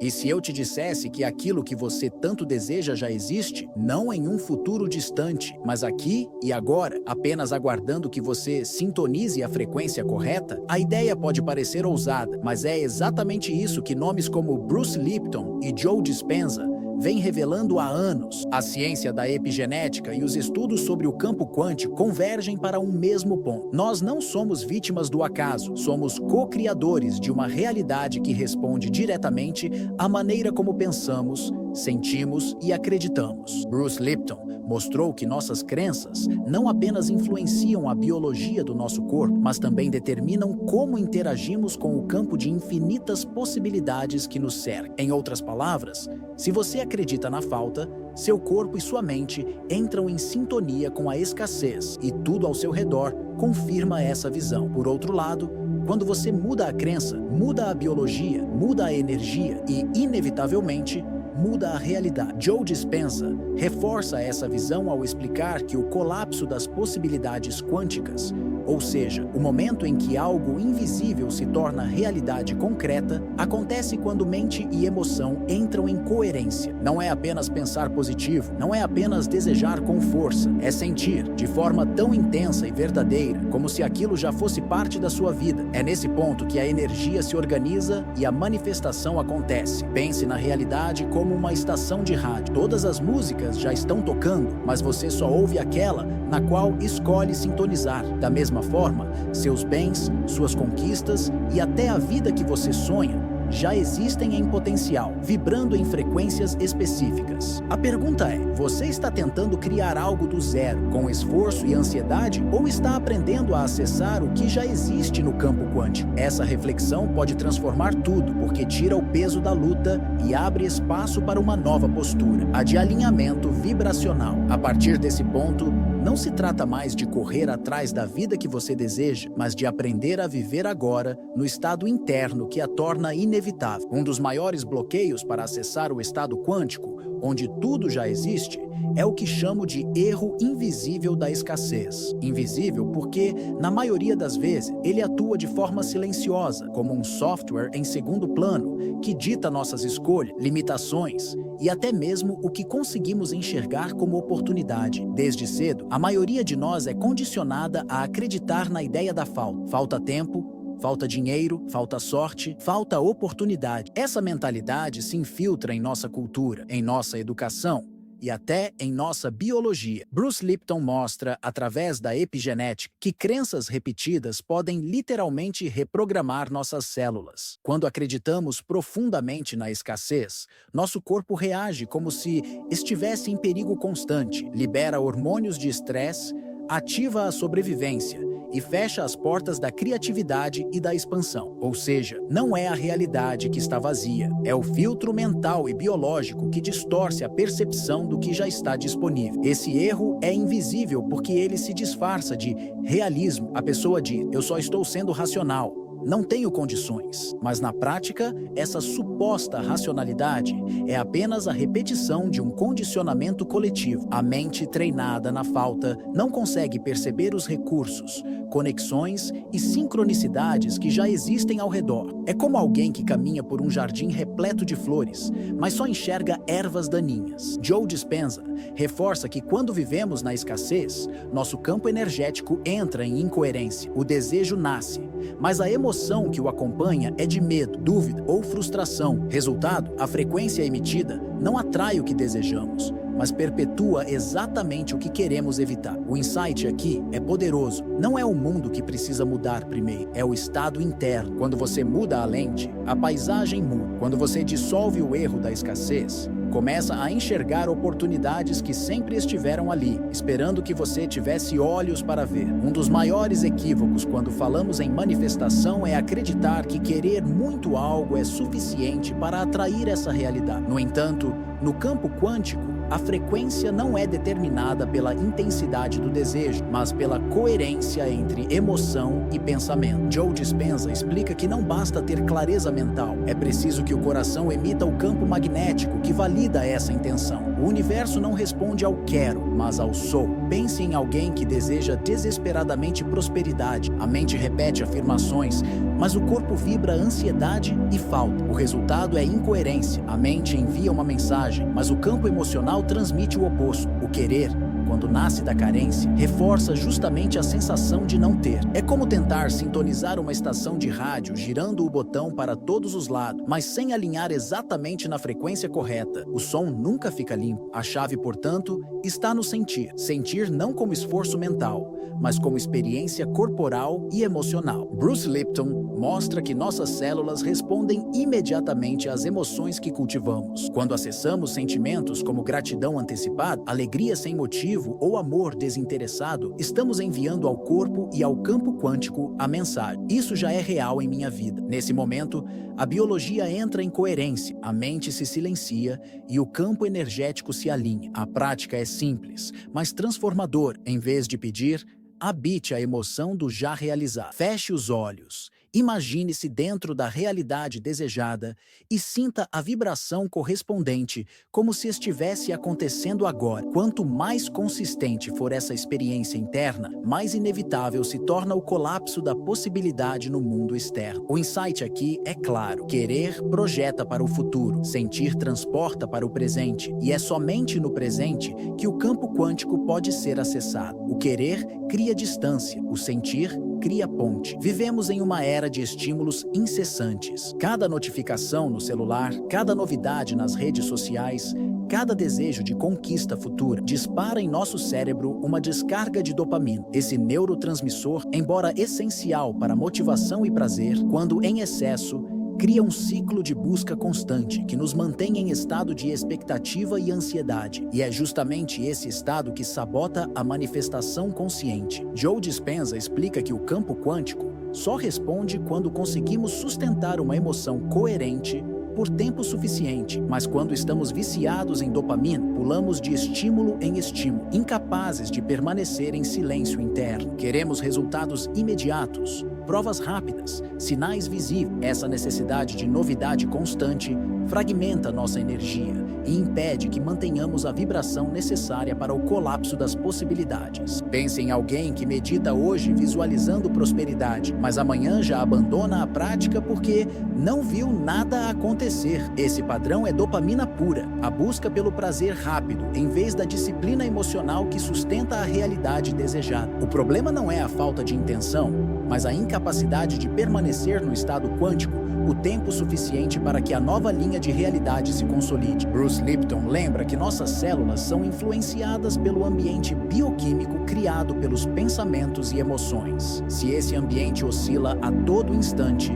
E se eu te dissesse que aquilo que você tanto deseja já existe, não em um futuro distante, mas aqui e agora, apenas aguardando que você sintonize a frequência correta? A ideia pode parecer ousada, mas é exatamente isso que nomes como Bruce Lipton e Joe Dispenza vem revelando há anos. A ciência da epigenética e os estudos sobre o campo quântico convergem para um mesmo ponto. Nós não somos vítimas do acaso, somos co-criadores de uma realidade que responde diretamente à maneira como pensamos, sentimos e acreditamos. Bruce Lipton mostrou que nossas crenças não apenas influenciam a biologia do nosso corpo, mas também determinam como interagimos com o campo de infinitas possibilidades que nos cerca. Em outras palavras, se você acredita na falta, seu corpo e sua mente entram em sintonia com a escassez e tudo ao seu redor confirma essa visão. Por outro lado, quando você muda a crença, muda a biologia, muda a energia e, inevitavelmente, muda a realidade. Joe Dispenza reforça essa visão ao explicar que o colapso das possibilidades quânticas, ou seja, o momento em que algo invisível se torna realidade concreta, acontece quando mente e emoção entram em coerência. Não é apenas pensar positivo, não é apenas desejar com força, é sentir de forma tão intensa e verdadeira, como se aquilo já fosse parte da sua vida. É nesse ponto que a energia se organiza e a manifestação acontece. Pense na realidade como uma estação de rádio. Todas as músicas já estão tocando, mas você só ouve aquela na qual escolhe sintonizar. Da mesma forma, seus bens, suas conquistas e até a vida que você sonha já existem em potencial, vibrando em frequências específicas. A pergunta é: você está tentando criar algo do zero, com esforço e ansiedade, ou está aprendendo a acessar o que já existe no campo quântico? Essa reflexão pode transformar tudo, porque tira o peso da luta e abre espaço para uma nova postura, a de alinhamento vibracional. A partir desse ponto, não se trata mais de correr atrás da vida que você deseja, mas de aprender a viver agora no estado interno que a torna inevitável. Um dos maiores bloqueios para acessar o estado quântico, onde tudo já existe, é o que chamo de erro invisível da escassez. Invisível porque, na maioria das vezes, ele atua de forma silenciosa, como um software em segundo plano, que dita nossas escolhas, limitações e até mesmo o que conseguimos enxergar como oportunidade. Desde cedo, a maioria de nós é condicionada a acreditar na ideia da falta. Falta tempo, falta dinheiro, falta sorte, falta oportunidade. Essa mentalidade se infiltra em nossa cultura, em nossa educação e até em nossa biologia. Bruce Lipton mostra, através da epigenética, que crenças repetidas podem literalmente reprogramar nossas células. Quando acreditamos profundamente na escassez, nosso corpo reage como se estivesse em perigo constante, libera hormônios de estresse, ativa a sobrevivência e fecha as portas da criatividade e da expansão. Ou seja, não é a realidade que está vazia, é o filtro mental e biológico que distorce a percepção do que já está disponível. Esse erro é invisível porque ele se disfarça de realismo. A pessoa diz: eu só estou sendo racional, não tenho condições. Mas na prática, essa suposta racionalidade é apenas a repetição de um condicionamento coletivo. A mente treinada na falta não consegue perceber os recursos, conexões e sincronicidades que já existem ao redor. É como alguém que caminha por um jardim repleto de flores, mas só enxerga ervas daninhas. Joe Dispenza reforça que quando vivemos na escassez, nosso campo energético entra em incoerência. O desejo nasce, mas a emoção que o acompanha é de medo, dúvida ou frustração. Resultado, a frequência emitida não atrai o que desejamos, mas perpetua exatamente o que queremos evitar. O insight aqui é poderoso. Não é o mundo que precisa mudar primeiro, é o estado interno. Quando você muda a lente, a paisagem muda. Quando você dissolve o erro da escassez, começa a enxergar oportunidades que sempre estiveram ali, esperando que você tivesse olhos para ver. Um dos maiores equívocos quando falamos em manifestação é acreditar que querer muito algo é suficiente para atrair essa realidade. No entanto, no campo quântico, a frequência não é determinada pela intensidade do desejo, mas pela coerência entre emoção e pensamento. Joe Dispenza explica que não basta ter clareza mental, é preciso que o coração emita o campo magnético que valida essa intenção. O universo não responde ao quero, mas ao sou. Pense em alguém que deseja desesperadamente prosperidade. A mente repete afirmações: mas o corpo vibra ansiedade e falta. O resultado é incoerência. A mente envia uma mensagem, mas o campo emocional transmite o oposto. O querer, quando nasce da carência, reforça justamente a sensação de não ter. É como tentar sintonizar uma estação de rádio girando o botão para todos os lados, mas sem alinhar exatamente na frequência correta. O som nunca fica limpo. A chave, portanto, está no sentir. Sentir não como esforço mental, mas como experiência corporal e emocional. Bruce Lipton mostra que nossas células respondem imediatamente às emoções que cultivamos. Quando acessamos sentimentos como gratidão antecipada, alegria sem motivo ou amor desinteressado, estamos enviando ao corpo e ao campo quântico a mensagem: isso já é real em minha vida. Nesse momento, a biologia entra em coerência, a mente se silencia e o campo energético se alinha. A prática é simples, mas transformador. Em vez de pedir, habite a emoção do já realizado. Feche os olhos, imagine-se dentro da realidade desejada e sinta a vibração correspondente, como se estivesse acontecendo agora. Quanto mais consistente for essa experiência interna, mais inevitável se torna o colapso da possibilidade no mundo externo. O insight aqui é claro: querer projeta para o futuro, sentir transporta para o presente, e é somente no presente que o campo quântico pode ser acessado. O querer cria distância, o sentir cria ponte. Vivemos em uma era de estímulos incessantes. Cada notificação no celular, cada novidade nas redes sociais, cada desejo de conquista futura dispara em nosso cérebro uma descarga de dopamina. Esse neurotransmissor, embora essencial para motivação e prazer, quando em excesso, cria um ciclo de busca constante que nos mantém em estado de expectativa e ansiedade. E é justamente esse estado que sabota a manifestação consciente. Joe Dispenza explica que o campo quântico só responde quando conseguimos sustentar uma emoção coerente por tempo suficiente, mas quando estamos viciados em dopamina, pulamos de estímulo em estímulo, incapazes de permanecer em silêncio interno. Queremos resultados imediatos, provas rápidas, sinais visíveis. Essa necessidade de novidade constante fragmenta nossa energia e impede que mantenhamos a vibração necessária para o colapso das possibilidades. Pense em alguém que medita hoje visualizando prosperidade, mas amanhã já abandona a prática porque não viu nada acontecer. Esse padrão é dopamina pura, a busca pelo prazer rápido, em vez da disciplina emocional que sustenta a realidade desejada. O problema não é a falta de intenção, mas a incapacidade de permanecer no estado quântico o tempo suficiente para que a nova linha de realidade se consolide. Bruce Lipton lembra que nossas células são influenciadas pelo ambiente bioquímico criado pelos pensamentos e emoções. Se esse ambiente oscila a todo instante,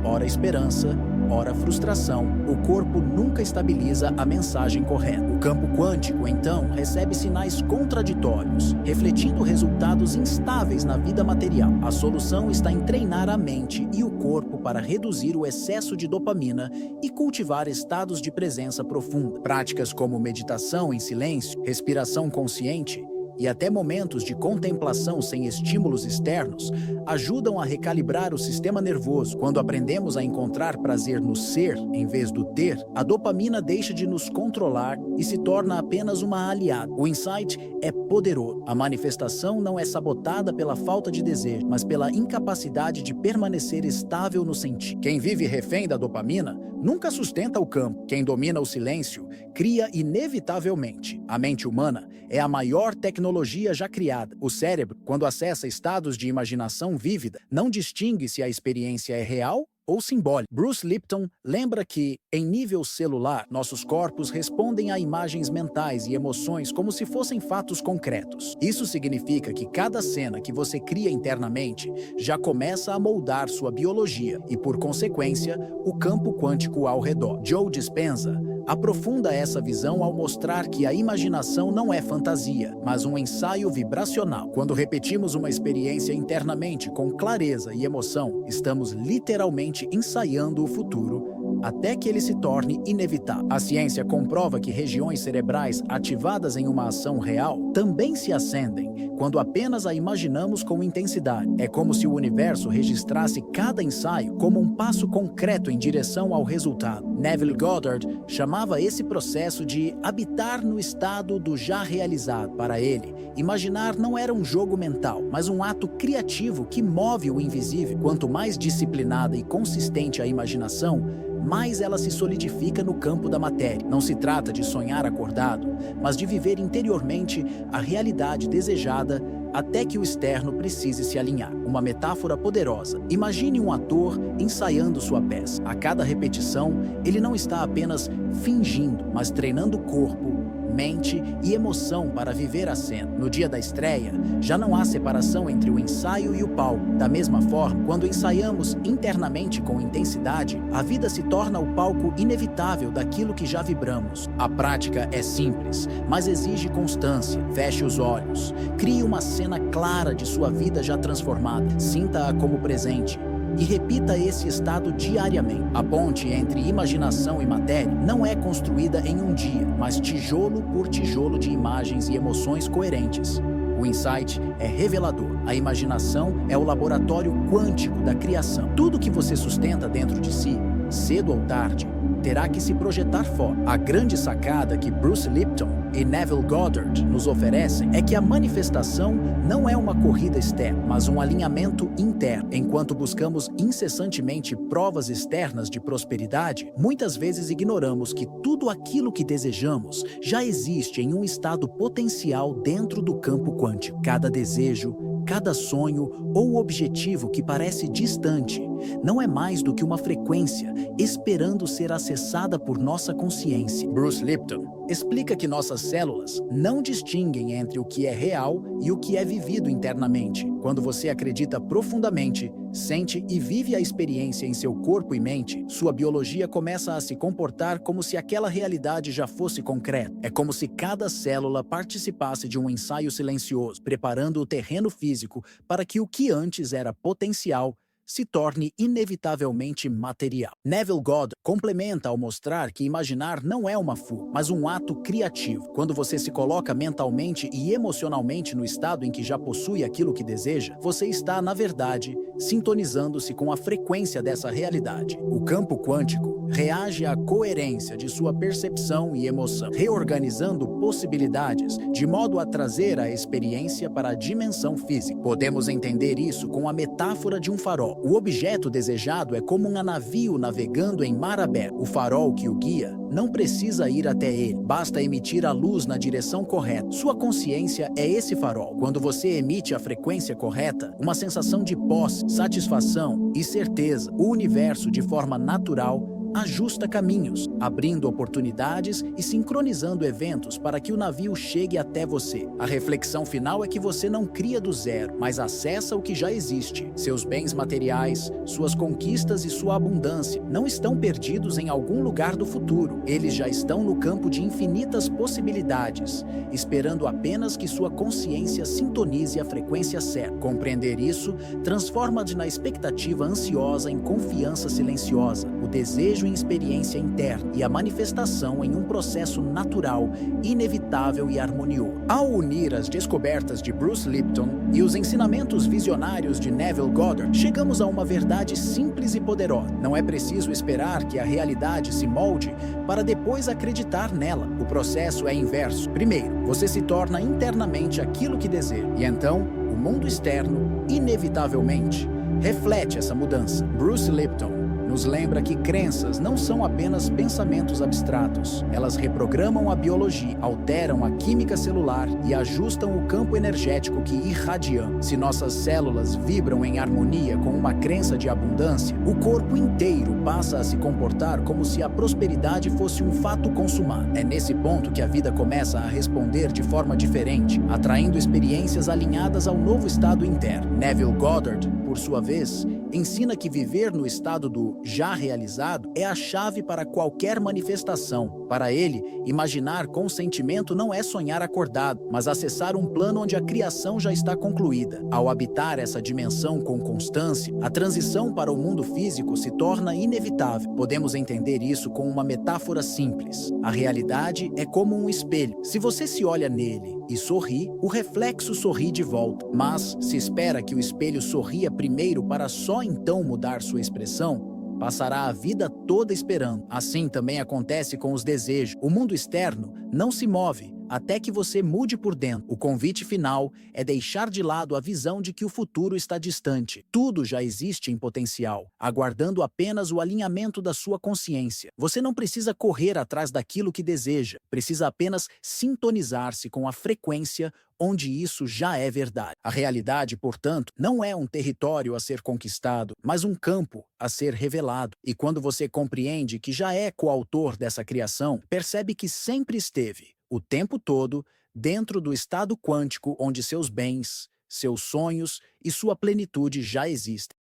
ora esperança, ora frustração, o corpo nunca estabiliza a mensagem correta. O campo quântico, então, recebe sinais contraditórios, refletindo resultados instáveis na vida material. A solução está em treinar a mente e o corpo para reduzir o excesso de dopamina e cultivar estados de presença profunda. Práticas como meditação em silêncio, respiração consciente e até momentos de contemplação sem estímulos externos ajudam a recalibrar o sistema nervoso. Quando aprendemos a encontrar prazer no ser em vez do ter, a dopamina deixa de nos controlar e se torna apenas uma aliada. O insight é poderoso. A manifestação não é sabotada pela falta de desejo, mas pela incapacidade de permanecer estável no sentir. Quem vive refém da dopamina nunca sustenta o campo. Quem domina o silêncio cria inevitavelmente. A mente humana é a maior tecnologia já criada. O cérebro, quando acessa estados de imaginação vívida, não distingue se a experiência é real ou simbólico. Bruce Lipton lembra que, em nível celular, nossos corpos respondem a imagens mentais e emoções como se fossem fatos concretos. Isso significa que cada cena que você cria internamente já começa a moldar sua biologia e, por consequência, o campo quântico ao redor. Joe Dispenza aprofunda essa visão ao mostrar que a imaginação não é fantasia, mas um ensaio vibracional. Quando repetimos uma experiência internamente com clareza e emoção, estamos literalmente ensaiando o futuro até que ele se torne inevitável. A ciência comprova que regiões cerebrais ativadas em uma ação real também se acendem quando apenas a imaginamos com intensidade. É como se o universo registrasse cada ensaio como um passo concreto em direção ao resultado. Neville Goddard chamava esse processo de habitar no estado do já realizado. Para ele, imaginar não era um jogo mental, mas um ato criativo que move o invisível. Quanto mais disciplinada e consistente a imaginação, mais ela se solidifica no campo da matéria. Não se trata de sonhar acordado, mas de viver interiormente a realidade desejada até que o externo precise se alinhar. Uma metáfora poderosa. Imagine um ator ensaiando sua peça. A cada repetição, ele não está apenas fingindo, mas treinando o corpo, mente e emoção para viver a cena. No dia da estreia, já não há separação entre o ensaio e o palco. Da mesma forma, quando ensaiamos internamente com intensidade, a vida se torna o palco inevitável daquilo que já vibramos. A prática é simples, mas exige constância. Feche os olhos. Crie uma cena clara de sua vida já transformada. Sinta-a como presente. E repita esse estado diariamente. A ponte entre imaginação e matéria não é construída em um dia, mas tijolo por tijolo de imagens e emoções coerentes. O insight é revelador. A imaginação é o laboratório quântico da criação. Tudo que você sustenta dentro de si, cedo ou tarde, terá que se projetar fora. A grande sacada que Bruce Lipton e Neville Goddard nos oferecem é que a manifestação não é uma corrida externa, mas um alinhamento interno. Enquanto buscamos incessantemente provas externas de prosperidade, muitas vezes ignoramos que tudo aquilo que desejamos já existe em um estado potencial dentro do campo quântico. Cada desejo, cada sonho ou objetivo que parece distante não é mais do que uma frequência esperando ser acessada por nossa consciência. Bruce Lipton explica que nossas células não distinguem entre o que é real e o que é vivido internamente. Quando você acredita profundamente, sente e vive a experiência em seu corpo e mente, sua biologia começa a se comportar como se aquela realidade já fosse concreta. É como se cada célula participasse de um ensaio silencioso, preparando o terreno físico para que o que antes era potencial se torne inevitavelmente material. Neville Goddard complementa ao mostrar que imaginar não é uma fuga, mas um ato criativo. Quando você se coloca mentalmente e emocionalmente no estado em que já possui aquilo que deseja, você está, na verdade, sintonizando-se com a frequência dessa realidade. O campo quântico reage à coerência de sua percepção e emoção, reorganizando possibilidades de modo a trazer a experiência para a dimensão física. Podemos entender isso com a metáfora de um farol. O objeto desejado é como um navio navegando em mar aberto. O farol que o guia não precisa ir até ele, basta emitir a luz na direção correta. Sua consciência é esse farol. Quando você emite a frequência correta, uma sensação de posse, satisfação e certeza, o universo, de forma natural, ajusta caminhos, abrindo oportunidades e sincronizando eventos para que o navio chegue até você. A reflexão final é que você não cria do zero, mas acessa o que já existe. Seus bens materiais, suas conquistas e sua abundância não estão perdidos em algum lugar do futuro. Eles já estão no campo de infinitas possibilidades, esperando apenas que sua consciência sintonize a frequência certa. Compreender isso transforma-te na expectativa ansiosa em confiança silenciosa, o desejo em experiência interna e a manifestação em um processo natural, inevitável e harmonioso. Ao unir as descobertas de Bruce Lipton e os ensinamentos visionários de Neville Goddard, chegamos a uma verdade simples e poderosa. Não é preciso esperar que a realidade se molde para depois acreditar nela. O processo é inverso. Primeiro, você se torna internamente aquilo que deseja, e então o mundo externo, inevitavelmente, reflete essa mudança. Bruce Lipton nos lembra que crenças não são apenas pensamentos abstratos. Elas reprogramam a biologia, alteram a química celular e ajustam o campo energético que irradiamos. Se nossas células vibram em harmonia com uma crença de abundância, o corpo inteiro passa a se comportar como se a prosperidade fosse um fato consumado. É nesse ponto que a vida começa a responder de forma diferente, atraindo experiências alinhadas ao novo estado interno. Neville Goddard, por sua vez, ensina que viver no estado do já realizado é a chave para qualquer manifestação. Para ele, imaginar com sentimento não é sonhar acordado, mas acessar um plano onde a criação já está concluída. Ao habitar essa dimensão com constância, a transição para o mundo físico se torna inevitável. Podemos entender isso com uma metáfora simples. A realidade é como um espelho. Se você se olha nele e sorri, o reflexo sorri de volta. Mas, se espera que o espelho sorria primeiro para só então mudar sua expressão, passará a vida toda esperando. Assim também acontece com os desejos. O mundo externo não se move até que você mude por dentro. O convite final é deixar de lado a visão de que o futuro está distante. Tudo já existe em potencial, aguardando apenas o alinhamento da sua consciência. Você não precisa correr atrás daquilo que deseja, precisa apenas sintonizar-se com a frequência onde isso já é verdade. A realidade, portanto, não é um território a ser conquistado, mas um campo a ser revelado. E quando você compreende que já é coautor dessa criação, percebe que sempre esteve, o tempo todo, dentro do estado quântico onde seus bens, seus sonhos e sua plenitude já existem.